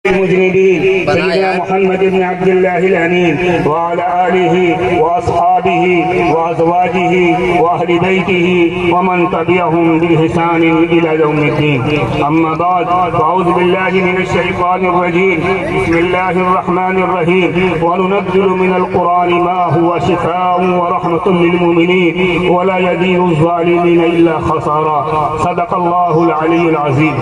المذنبين سيدنا محمد بن عبد الله الأمين وعلى آله وأصحابه وأزواجه وأهل بيته ومن تبعهم بإحسان إلى يوم الدين. أما بعد فأعوذ بالله من الشيطان الرجيم. بسم الله الرحمن الرحيم. وننزل من القرآن ما هو شفاء ورحمة للمؤمنين ولا يزيد الظالمين إلا خسارا. صدق الله العلي العظيم.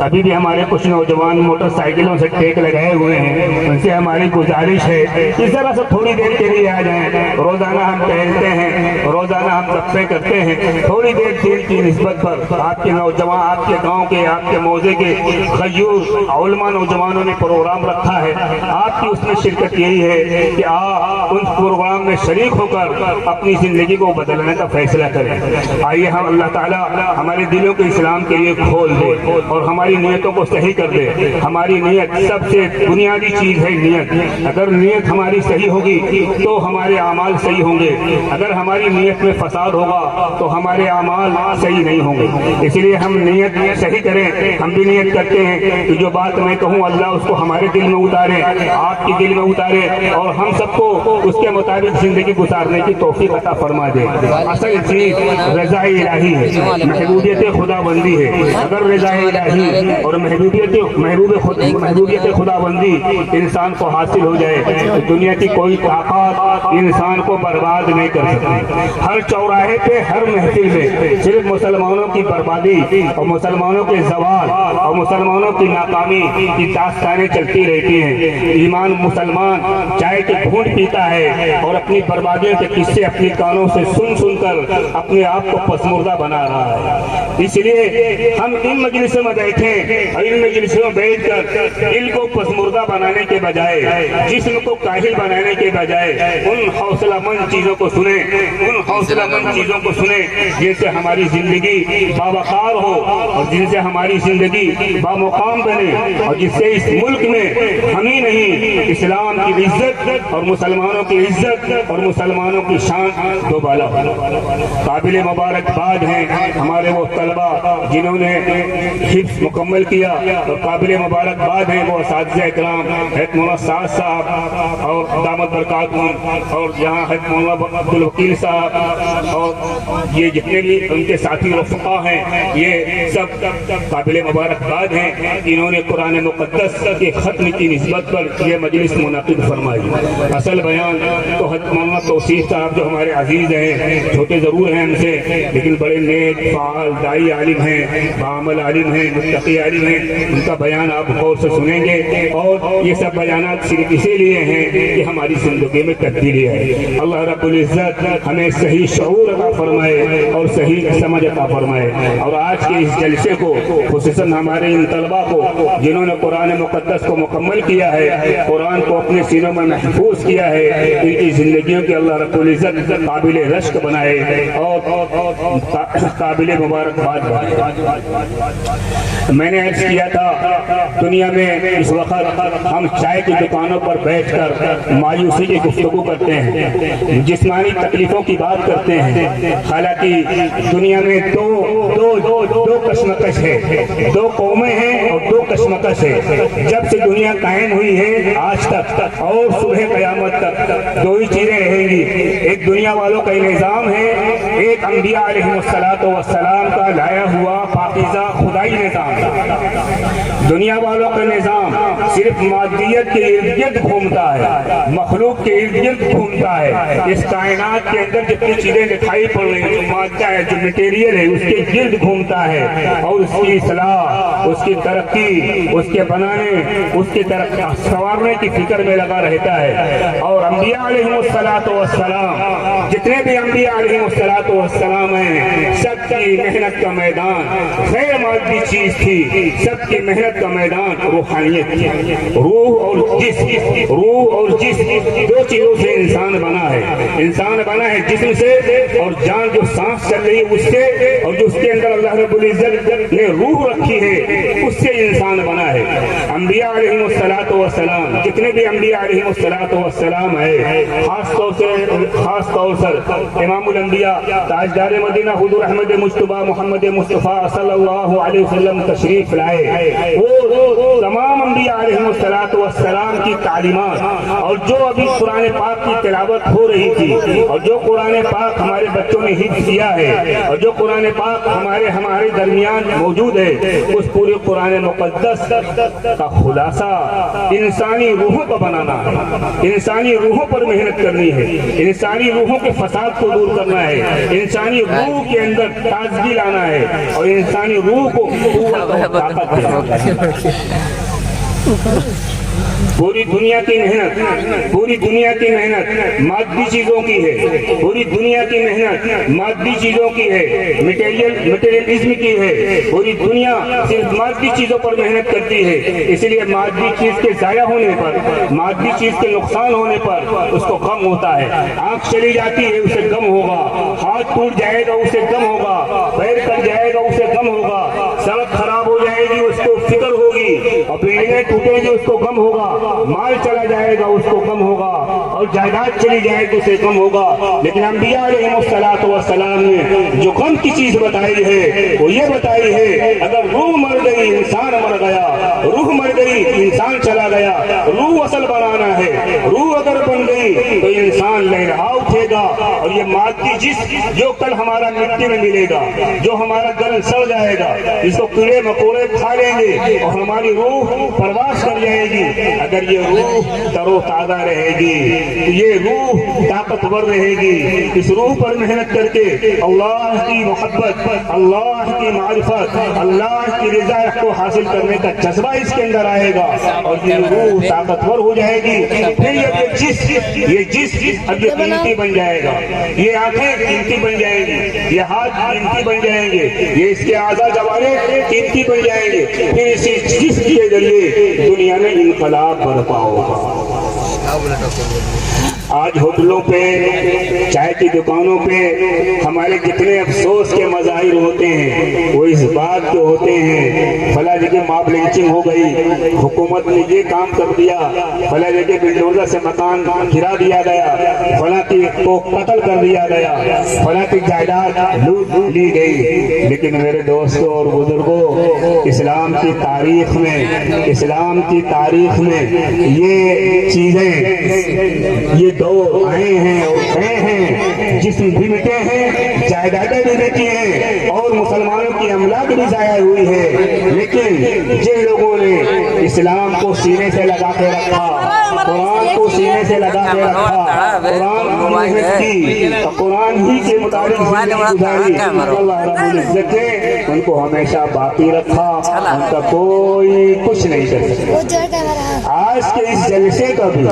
ابھی بھی ہمارے کچھ نوجوان موٹر سائیکلوں سے ٹیک لگائے ہوئے ہیں، ان سے ہماری گزارش ہے اس طرح سے تھوڑی دیر کے لیے آ جائیں. روزانہ ہم ٹہلتے ہیں، روزانہ ہم دفعے کرتے ہیں، تھوڑی دیر دین کی نسبت پر آپ کے نوجوان، آپ کے گاؤں کے، آپ کے موضع کے غیور علماء نوجوانوں نے پروگرام رکھا ہے. آپ کی اس میں شرکت یہی ہے کہ آپ ان پروگرام میں شریک ہو کر اپنی زندگی کو بدلنے کا فیصلہ کریں. آئیے ہم اللہ تعالیٰ ہمارے دلوں کو اسلام کے لیے کھول دے اور ہماری نیتوں کو صحیح کر دے. ہماری نیت سب سے بنیادی چیز ہے. نیت اگر نیت ہماری صحیح ہوگی تو ہمارے اعمال صحیح ہوں گے. اگر ہماری نیت میں فساد ہوگا تو ہمارے اعمال صحیح نہیں ہوں گے. اس لیے ہم نیت صحیح کریں. ہم بھی نیت کرتے ہیں کہ جو بات میں کہوں اللہ اس کو ہمارے دل میں اتارے، آپ کے دل میں اتارے اور ہم سب کو اس کے مطابق زندگی گزارنے کی توفیق عطا فرما دے. اصل چیز رضا الہی ہے، محبوبیت خدا بندی ہے. اگر رضا الہی اور محبوبیت خدا بندی انسان کو حاصل ہو جائے تو دنیا کی کوئی طاقت انسان کو برباد نہیں کر سکتی. ہر چوراہے پہ، ہر محفل میں صرف مسلمانوں کی بربادی اور مسلمانوں کے زوال اور مسلمانوں کی ناکامی کی داستانیں چلتی رہتی ہیں. ایمان مسلمان چائے کے گھونٹ پیتا ہے اور اپنی بربادیوں کے قصے اپنی کانوں سے سن سن کر اپنے آپ کو پسمردہ بنا رہا ہے. اس لیے ہم ان مجلسوں میں بیٹھے اور ان مجلسوں میں بیٹھ کر دل کو پسمردہ بنانے کے بجائے، جسم کو کاہل بنانے کے بجائے ان حوصلہ مند چیزوں کو سنیں، ان حوصلہ مند چیزوں کو سنیں جن سے ہماری زندگی باوقار ہو اور جن سے ہماری زندگی بامقام بنے اور جس سے اس ملک میں ہم ہی نہیں اسلام کی عزت اور مسلمانوں کی عزت اور مسلمانوں کی شان دوبالا ہو. قابل مبارکباد ہیں ہمارے وہ طلبہ جنہوں نے حفظ مکمل کیا اور قابل مبارکباد ہیں وہ اساتذہ اکرام حضرت مولانا سعد صاحب اور دامت برکاتہم اور یہاں حضرت مولانا عبدالوکیل صاحب اور یہ جتنے بھی ان کے ساتھی رفقا ہیں، یہ سب قابل مبارکباد ہیں. انہوں نے قرآن مقدس کے ختم کی نسبت پر یہ مجلس منعقد فرمائی. اصل بیان تو حضرت مولانا توصیف صاحب جو ہمارے عزیز ہیں، چھوٹے ضرور ہیں ہم سے لیکن بڑے نیک فعال دائی عالم ہیں، بعمل عالم ہیں، متقی عالم ہیں. ان کا بیان آپ غور سے سنیں گے اور یہ سب بیانات صرف اسی لیے ہیں کہ ہماری زندگی میں تبدیلی ہے. اللہ رب العزت ہمیں صحیح شعور عطا فرمائے اور صحیح سمجھ عطا فرمائے. اور آج کے اس جلسے کو خصوصاً ہمارے ان طلبہ کو جنہوں نے قرآن مقدس کو مکمل کیا ہے، قرآن کو اپنے سینوں میں محفوظ کیا ہے، ان کی زندگیوں کے اللہ رب العزت قابل رشک بنائے اور قابل مبارکباد بنائے. میں نے عرض کیا تھا دنیا میں اس وقت ہم چائے کی دکانوں پر بیٹھ کر مایوسی کی گفتگو کرتے ہیں، جسمانی تکلیفوں کی بات کرتے ہیں. حالانکہ دنیا میں دو کشمکش ہے، دو قومیں ہیں اور دو کشمکش ہے. جب سے دنیا قائم ہوئی ہے آج تک اور صبح قیامت تک دو ہی چیزیں رہیں گی. ایک دنیا والوں کا نظام ہے، ایک انبیاء علیہ السلام کا لایا ہوا پاکیزہ خدائی نظام. دنیا والوں کا نظام صرف مادیت کے ارد گرد گھومتا ہے، مخلوق کے ارد گرد گھومتا ہے. اس کائنات کے اندر جتنی چیزیں دکھائی پڑ رہی ہیں، جو مادہ ہے، جو میٹیریل ہے، اس کے گرد گھومتا ہے اور اس کی اصلاح، اس کی ترقی، اس کے بنانے، اس کی سنوارنے کی فکر میں لگا رہتا ہے. اور انبیاء علیہ السلام، جتنے بھی انبیاء علیہ السلام ہیں، سب کی محنت کا میدان غیر مادی چیز تھی، سب کی محنت کا میدان روحانیت تھی. روح اور جسم دو چیزوں سے انسان بنا ہے جسم سے، اور جان جو سانس چل رہی ہے اس سے، اور جو اس کے اندر اللہ رب العزت نے روح رکھی ہے اس سے انسان بنا ہے۔ انبیاء علیہم الصلوۃ والسلام، جتنے بھی انبیاء علیہم الصلوۃ والسلام ہے، خاص طور سے امام الانبیاء تاجدار مدینہ حضور احمد مجتبی محمد مصطفیٰ صلی اللہ علیہ وسلم تشریف لائے، وہ تمام انبیاء علیہم الصلوۃ والسلام کی تعلیمات، اور جو ابھی قرآن پاک کی تلاوت ہو رہی تھی، اور جو قرآن پاک ہمارے بچوں نے حفظ کیا ہے، اور جو قرآن پاک ہمارے درمیان موجود ہے، اس پورے قرآن مقدس کا خلاصہ انسانی روحوں کو بنانا ہے، انسانی روحوں پر محنت کرنی ہے، انسانی روحوں کے فساد کو دور کرنا ہے، انسانی روح کے اندر تازگی لانا ہے، اور انسانی روح کو قوت اور طاقت دینا۔ پوری دنیا کی محنت مادی چیزوں کی ہے، پوری دنیا کی محنت مادی چیزوں کی ہے، مٹیریلزم کی ہے، پوری دنیا صرف مادی چیزوں پر محنت کرتی ہے، اس لیے مادی چیز کے ضائع ہونے پر، مادی چیز کے نقصان ہونے پر اس کو غم ہوتا ہے۔ آنکھ چلی جاتی ہے اسے غم ہوگا، ہاتھ ٹوٹ جائے گا اسے غم ہوگا، پیر کٹ جائے گا اسے غم ہوگا، سڑک خراب ہو جائے گی اس کو فکر ہوگی، اور بلڈنگیں ٹوٹیں گی اس کو غم ہوگا، مال چلا جائے گا اس کو غم ہوگا، اور جائیداد چلی جائے گی اسے غم ہوگا۔ لیکن انبیاء علیہم الصلوۃ والسلام نے جو غم کی چیز بتائی ہے وہ یہ بتائی ہے، اگر روح مر گئی انسان مر گیا، روح مر گئی انسان چلا گیا، روح اصل بنانا ہے، روح اگر بن گئی تو انسان لہرا اٹھے گا، اور یہ مادی جسم جو کل ہمارا مٹی میں ملے گا، جو ہمارا گل سڑ جائے گا، جس کو کیڑے مکوڑے کھا لیں گے، اور ہماری روح پرواز کر جائے گی، اگر یہ روح تر و تازہ رہے گی، یہ روح طاقتور رہے گی، اس روح پر محنت کر کے اللہ کی محبت، اللہ کی معرفت، اللہ کی رضا کو حاصل کرنے کا جذبہ اس کے اندر آئے گا، اور یہ روح طاقتور ہو جائے گی، پھر یہ جسم اب یہ قیمتی بن جائے گا، یہ آنکھیں قیمتی بن جائیں گی، یہ ہاتھ قیمتی بن جائیں گے، یہ اس کے اعضاء جوارے قیمتی بن جائیں گے، پھر اسی جسم کے ذریعے دنیا میں انقلاب برپا ہوگا۔ آج ہوٹلوں پہ، چائے کی دکانوں پہ ہمارے جتنے افسوس کے مظاہر ہوتے ہیں وہ اس بات کے ہوتے ہیں، فلاں جگہ ماب لنچنگ ہو گئی، حکومت نے یہ کام کر دیا، فلاں جگہ بلڈوزر سے مکان گرا دیا گیا، فلاں کو قتل کر دیا گیا، فلاں کی جائیداد لوٹ لی گئی۔ لیکن میرے دوستوں اور بزرگوں، اسلام کی تاریخ میں یہ چیزیں، یہ دور آئے ہیں اور گئے ہیں، جسم بھی مٹے ہیں، جائیدادیں بھی مٹی ہیں، اور مسلمانوں کی املاک بھی ضائع ہوئی ہے، لیکن جن لوگوں نے اسلام کو سینے سے لگا کے رکھا، قرآن کو سینے سے لگا کے رکھا، قرآن کی محنت کی، قرآن ہی کے مطابق زندگی گزاری، اللہ رب العزت نے ان کو ہمیشہ باقی رکھا، ان کا کوئی کچھ نہیں کر سکتا۔ آج کے اس جلسے کا بھی،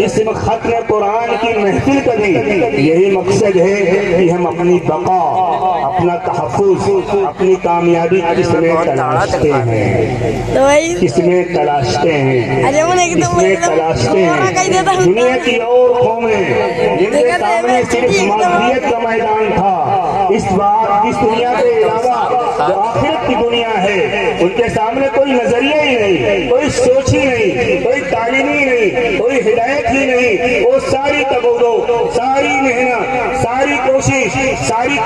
اس ختم قرآن کی محفل کا بھی یہی مقصد ہے کہ ہم اپنی بقا، اپنا تحفظ، اپنی کامیابی کس میں تلاشتے ہیں، کس میں تلاشتے ہیں، دنیا کی اور قومیں جن کے سامنے صرف مادیت کا میدان تھا، اس دنیا کے علاوہ جو آخرت کی دنیا ہے ان کے سامنے کوئی نظریہ ہی نہیں، کوئی سوچ ہی نہیں، کوئی تعلیم ہی نہیں، کوئی ہدایت ہی نہیں، وہ ساری تبودو، ساری محنت، ساری کوشش، ساری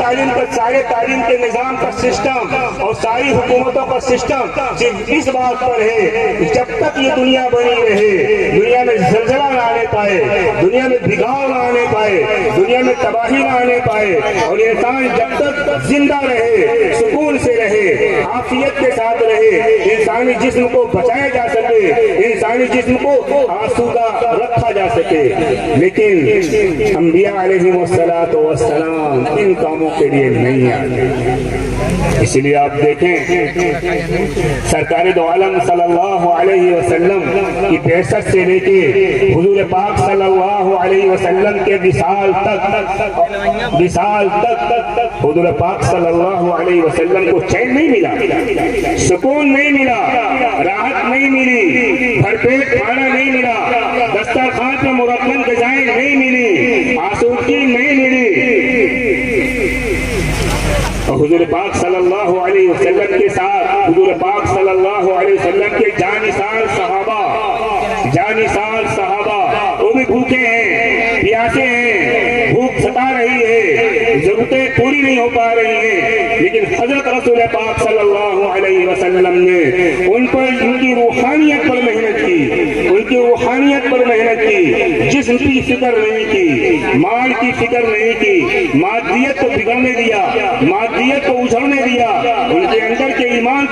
تعلیم کے نظام کا سسٹم اور ساری حکومتوں کا سسٹم صرف اس بات پر ہے کہ جب تک یہ دنیا بنی رہے، دنیا میں زلزلہ نہ آنے پائے، دنیا میں بگاڑ نہ آنے پائے، دنیا میں تباہی نہ آنے پائے، اور انسان جب تک زندہ رہے، سکون سے رہے، عافیت کے ساتھ رہے، انسانی جسم کو بچایا جا سکے، انسانی جسم کو آسودہ رکھا جا سکے۔ لیکن انبیاء علیہم السلام ان کاموں کے لیے نہیں آتے۔ اس لیے آپ دیکھیں سرکار دو عالم صلی اللہ علیہ وسلم کی بعثت سے لے کے حضور پاک صلی اللہ علیہ وسلم کے وصال تک حضور پاک صلی اللہ علیہ وسلم کو چین نہیں ملا، سکون نہیں ملا، راحت نہیں ملی، بھرپیٹ کھانا نہیں ملا، دسترخوان پہ مرتب غذائیں نہیں ملی، آسودگی نہیں ملی۔ حضور پاک صلی اللہ علیہ وسلم کے ساتھ حضور پاک صلی اللہ علیہ وسلم کے جانثار صحابہ وہ بھی بھوکے ہیں، پیاسے ہیں، بھوک ستا رہی ہے، ضرورتیں پوری نہیں ہو پا رہی ہیں، لیکن حضرت رسول پاک صلی اللہ علیہ وسلم نے ان پر ان کی روحانیت پر محنت کی، ان کی روحانیت پر محنت کی، جسم کی فکر نہیں کی، مال کی فکر نہیں کی، مادیت کو بگڑنے دیا، مادیت کو اجھڑنے دیا، ان کے اندر کے ایمان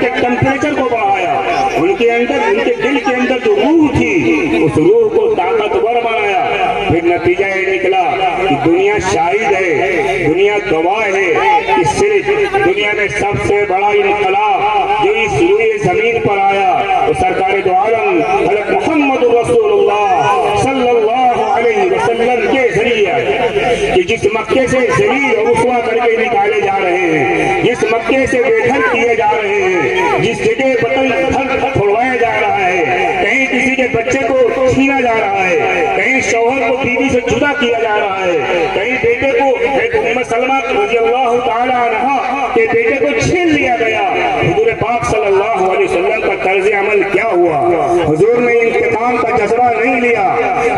کے ٹیمپریچر کو بڑھایا، ان کے اندر ان کے دل کے اندر جو روح تھی اس روح کو طاقتور بنایا۔ پھر نتیجہ یہ نکلا کہ دنیا شاہد ہے، دنیا گواہ ہے کہ صرف دنیا میں سب سے بڑا انقلاب جو اس روئے زمین پر آیا وہ سرکار دو عالم حضرت محمد رسول اللہ صلی اللہ علیہ وسلم کے ذریعے آیا، کہ جس مکے سے ذلیل اور رسوا کر کے نکالے جا رہے ہیں، جس مکے سے بے گھر کیے جا رہے ہیں، جس جگہ وطن گھر چھڑوایا جا رہا ہے، کہیں کسی کے بچے کو چھینا جا رہا ہے، کہیں شوہر کو بیوی سے جدا کیا جا رہا ہے، کہیں بیٹے کو ام سلمہ رضی اللہ تعالی عنہا کے بیٹے کو چھین لیا گیا۔ حضور پاک صلی اللہ علیہ وسلم کا طرز عمل کیا ہوا؟ حضور نے انتقام کا جذبہ نہیں لیا،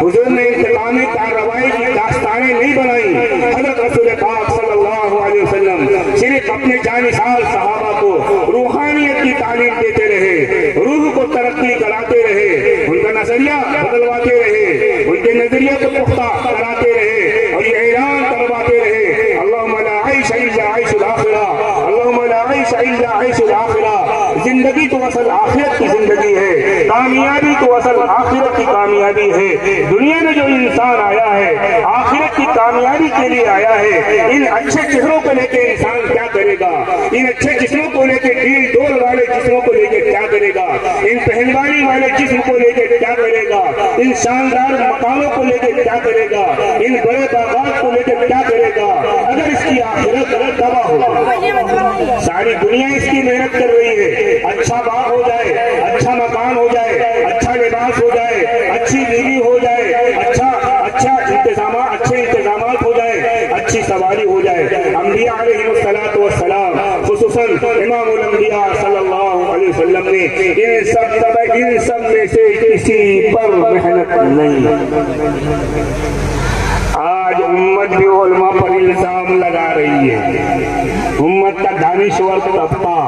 حضور نے انتقامی کارروائی کی داستانیں نہیں بنائی۔ حضرت رسول پاک صلی اللہ علیہ وسلم صرف اپنے جانثار صحابہ کو روحانیت کی تعلیم دیتے رہے، روح کو ترقی کراتے رہے، ان کا نظریہ بدلواتے رہے، ان کے نظریے کو پختہ کراتے رہے اور یہ اعلان کرواتے رہے، اللہم لا عیش الا عیش الاخرہ، اللہم لا عیش الا عیش الاخرہ۔ زندگی تو اصل آخرت کی زندگی ہے، کامیابی تو اصل آخرت کی کامیابی ہے۔ دنیا میں جو انسان آیا ہے آخرت کی کامیابی کے لیے آیا ہے۔ ان اچھے چہروں کو لے کے انسان کیا کرے گا؟ ان اچھے جسموں کو لے کے ڈیل ڈول والے جسموں کو لے کے کیا کرے گا؟ ان پہلوانی والے جسم کو لے کے کیا کرے گا؟ ان شاندار مکانوں کو لے کے کیا کرے گا؟ ان بڑے باغات کو لے کے کیا کرے گا اگر اس کی آخرت تباہ ہو؟ ساری دنیا اس کی محنت کر رہی ہے، اچھا باغ ہو جائے، اچھا مکان ہو جائے، اچھا لباس ہو جائے، اچھی بیوی ہو جائے، اچھے انتظامات ہو جائے، اچھی سواری ہو جائے۔ انبیاء علیہ الصلوۃ والسلام خصوصاً امام الانبیاء صلی اللہ علیہ وسلم نے ان سب میں سے کسی پر محنت نہیں۔ آج امت بھی علماء پر الزام لگا رہی ہے، امت کا دانشور طبقہ،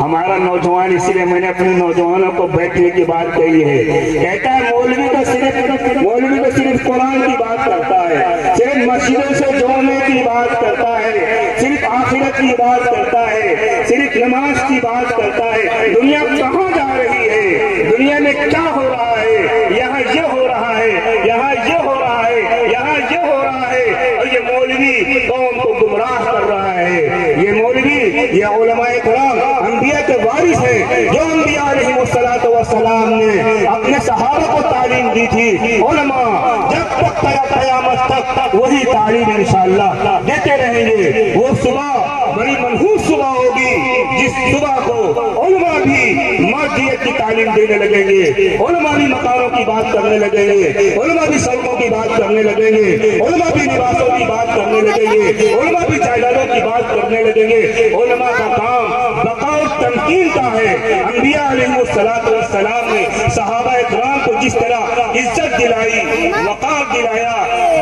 ہمارا نوجوان، اس لیے میں نے اپنے نوجوانوں کو بیٹھنے کی بات کہی ہے، کہتا ہے مولوی تو صرف قرآن کی بات کرتا ہے، صرف مسجدوں سے جوڑنے کی بات کرتا ہے، صرف آخرت کی بات کرتا ہے، صرف نماز کی بات کرتا ہے۔ دنیا کہاں جا رہی ہے؟ دنیا میں کیا ہو رہا ہے؟ یہاں یہ ہو رہا ہے، یہاں یہ ہو رہا ہے، یہاں یہ ہو رہا ہے، اور یہ مولوی قوم کو گمراہ کر رہا ہے۔ یہ مولوی، یہ علماء کرام انبیاء کے وارث ہیں، جو انبیاء علیہ الصلوۃ والسلام نے اپنے صحابہ کو تعلیم دی تھی۔ علماء جب تک قیامت تک وہی تعلیم انشاءاللہ دیتے رہیں گے۔ وہ صبح بڑی منحوس صبح ہوگی جس صبح کو علماء بھی مادیت کی تعلیم دینے لگیں گے، علماء بھی مکانوں کی بات کرنے لگیں گے، علماء بھی سڑکوں کی بات کرنے لگیں گے، علماء بھی لباسوں کی بات کرنے لگیں گے، علماء بھی جائیدادوں کی بات کرنے لگیں گے۔ علماء کا کام بقا اور تمکین کا ہے۔ انبیاء علیہ الصلوۃ والسلام نے صحابہ کرام کو جس طرح عزت دلائی، وقار دلایا،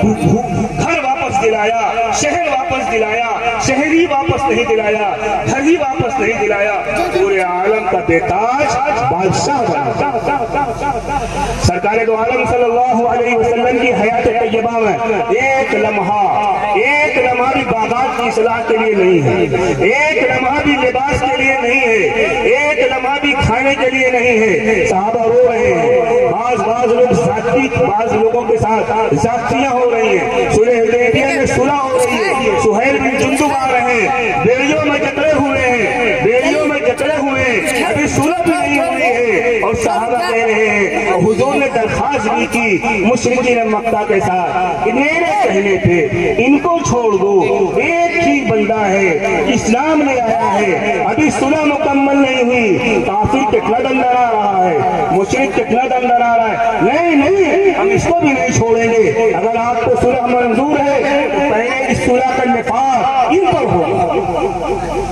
گھر واپس دلایا، شہر واپس دلایا، شہری واپس نہیں دلایا، گھر ہی واپس نہیں دلایا، پورے عالم کا بےتاج بادشاہ بنا۔ سرکار دو عالم صلی اللہ علیہ وسلم کی حیات طیبہ میں ایک لمحہ بھی باغات کی اصلاح کے لیے نہیں ہے، ایک لمحہ بھی لباس کے لیے نہیں ہے، ایک لمحہ بھی کھانے کے لیے نہیں ہے۔ صحابہ رو رہے ہیں، بعض لوگوں کے ساتھ زیادتیاں ہو رہی ہیں، صلح حدیبیہ میں صلح ہو رہی ہے، سہیل بن جندب آ رہے ہیں، بیڑیوں میں جکڑے ہوئے ہیں، ابھی صلح بھی نہیں ہوئی ہے اور صحابہ کہہ رہے ہیں اور حضور نے درخواست بھی کی مشرکین مکہ کے ساتھ کہ میرے کہنے پہ ان کو چھوڑ دو، ایک ہی بندہ ہے اسلام میں آیا ہے، ابھی صلح مکمل نہیں ہوئی، کافر کتنا اندر آ رہا ہے، مشرک کتنا اندر آ رہا ہے، نہیں ہم اس کو بھی نہیں چھوڑیں گے، اگر آپ کو صلح منظور ہے تو پہلے اس صلح کا نفاذ ان پر ہو۔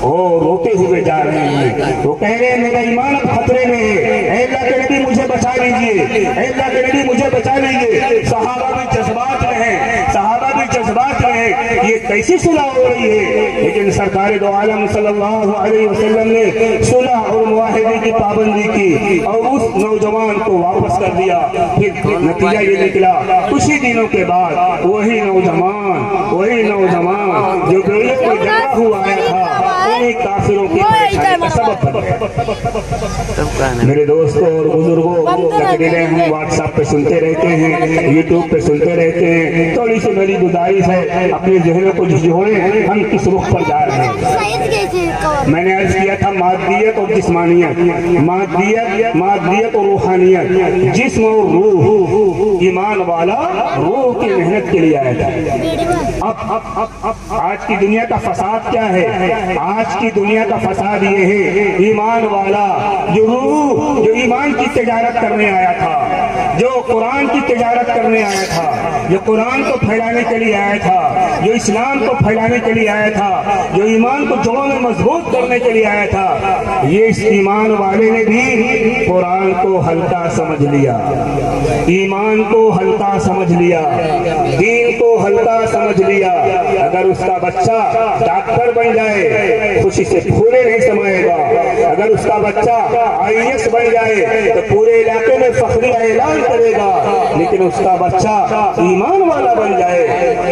وہ روتے ہوئے جا رہے ہیں، وہ کہہ رہے ہیں میرا ایمان اب خطرے میں ہے، اے اللہ کے نبی مجھے بچا لیجیے، اے اللہ کے نبی مجھے بچا لیجیے۔ صحابہ بھی جذبات میں ہیں، صحابہ بھی جذبات میں ہیں، یہ کیسی صلح ہو رہی ہے؟ لیکن سرکار دو عالم صلی اللہ علیہ وسلم نے صلح اور معاہدے کی پابندی کی اور اس نوجوان کو واپس کر دیا۔ پھر نتیجہ یہ نکلا کچھ ہی دنوں کے بعد وہی نوجوان جو بیعت میں جمع ہوا آیا تھا انہیں کافروں کی پریشانی کا سبب بن گیا۔ میرے دوستوں اور بزرگوں، تقریریں ہم واٹس ایپ پہ سنتے رہتے ہیں، یوٹیوب پہ سنتے رہتے ہیں، تھوڑی سی میری گزارش ہے اپنے ذہنوں کو جھجھوڑیں ہم کس رخ پر جا رہے ہیں۔ میں نے عرض کیا تھا مادیت اور جسمانیت، مادیت اور روحانیت، جسم اور روح، ایمان والا روح کی محنت کے لیے آیا تھا۔ اب آج کی دنیا کا فساد کیا ہے؟ آج کی دنیا کا فساد یہ ہے ایمان والا جو روح، جو ایمان کی تجارت کرنے آیا تھا، جو قرآن کی تجارت کرنے آیا تھا، جو قرآن کو پھیلانے کے لیے آیا تھا، جو اسلام کو پھیلانے کے لیے آیا تھا، جو ایمان کو جوڑوں میں مضبوط کرنے کے لیے آیا تھا، یہ اس ایمان والے نے بھی قرآن کو ہلکا سمجھ لیا، ایمان کو ہلکا سمجھ لیا، دین کو ہلکا سمجھ لیا۔ اگر اس کا بچہ ڈاکٹر بن جائے خوشی سے پھولے نہیں سمائے گا، اگر اس کا بچہ IAS بن جائے تو پورے علاقے میں فخری اعلان کرے گا، لیکن اس کا بچہ ایمان والا بن جائے،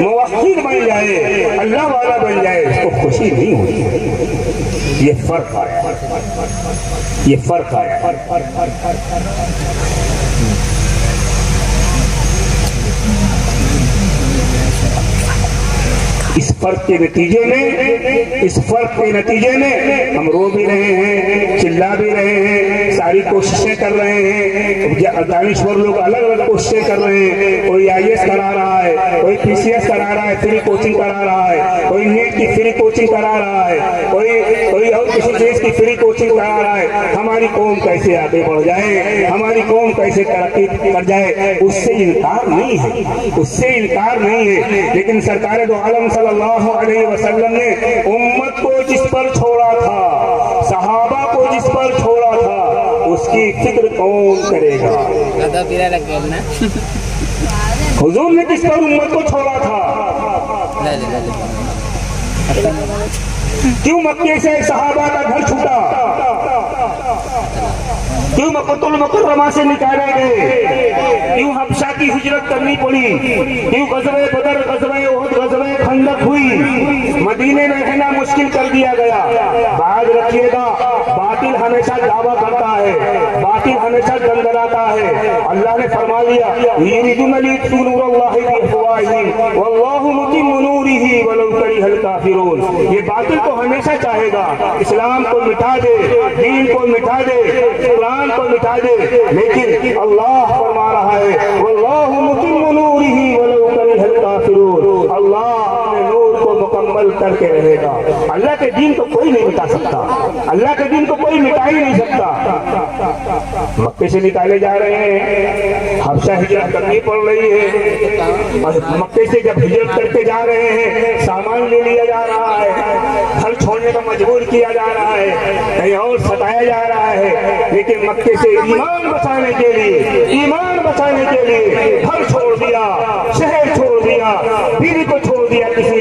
موحد بن جائے، اللہ والا بن جائے، اس کو خوشی نہیں ہوتی۔ یہ فرق ہے، یہ فرق ہے۔ اس فرق کے نتیجے میں ہم رو بھی رہے ہیں، چلا بھی رہے ہیں، ساری کوششیں کر رہے ہیں، دانشور لوگ الگ الگ کوششیں کر رہے ہیں، کوئی IAS کرا رہا ہے، کوئی PCS کرا رہا ہے، فری کوچنگ کرا رہا ہے، کوئی نیٹ کی فری کوچنگ کرا رہا ہے، کوئی اور کسی چیز کی فری کوچنگ کرا رہا ہے۔ ہماری قوم کیسے آگے بڑھ جائے، ہماری قوم کیسے ترقی کر جائے، اس سے انکار نہیں ہے، لیکن سرکار دو عالم صلی اللہ علیہ وسلم نے امت کو جس پر چھوڑا تھا، صحابہ کو جس پر چھوڑا تھا، اس کی فکر کون کرے گا؟ حضور نے کس پر امت کو چھوڑا تھا؟ کیوں مکے سے صحابہ کا گھر چھوٹا؟ کیوں مکۃ المکرمہ سے نکالے گئے؟ کیوں حبشہ کی ہجرت کرنی پڑی؟ کیوں غزوہ بدر، غزوہ احد، غزوہ خندق ہوئی؟ مدینے میں رہنا مشکل کر دیا گیا۔ باز رکھیے گا، باطل ہمیشہ دعویٰ کرتا ہے، باطل ہمیشہ گنگناتا ہے۔ اللہ نے فرما دیا یریدون لیطفئوا نور اللہ بافواہہم واللہ متم نورہ ولو کرہ الکافرون۔ یہ باطل کو ہمیشہ چاہے گا اسلام کو مٹا دے، دین کو مٹا دے، قرآن کو مٹا دے، لیکن اللہ فرما رہا ہے واللہ متم نورہ ولو کرہ الکافرون۔ اللہ اپنے نور کو مکمل کر کے رہے گا۔ اللہ کے دین کو کوئی نہیں مٹا سکتا، اللہ کے دین کو کوئی مٹا ہی نہیں سکتا۔ مکے سے نکالے جا رہے ہیں، حبشہ ہجرت کرنی پڑ رہی ہے، مکے سے جب ہجرت کرتے جا رہے ہیں سامان لے لیا جا رہا ہے، گھر چھوڑنے کو مجبور کیا جا رہا ہے، کہیں اور ستایا جا رہا ہے، لیکن مکے سے ایمان بچانے کے لیے گھر چھوڑ دیا، شہر چھوڑ دیا، بیوی کو چھوڑ دیا، کسی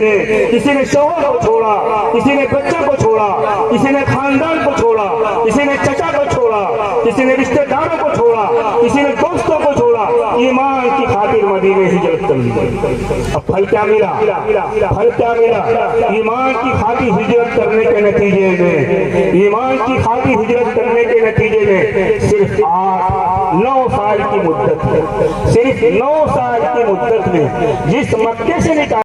نے شوہر کو چھوڑا، کسی نے بچوں کو چھوڑا، کسی نے خاندان کو چھوڑا، کسی نے چچا کو چھوڑا، کسی نے رشتہ داروں کو چھوڑا، کسی نے دوستوں کو چھوڑا، ایمان کی خاطر مدینے ہجرت کر لی۔ اب پھل کیا ملا؟ ایمان کی خاطر ہجرت کرنے کے نتیجے میں صرف 9 سال کی مدت میں جس مکے سے نکال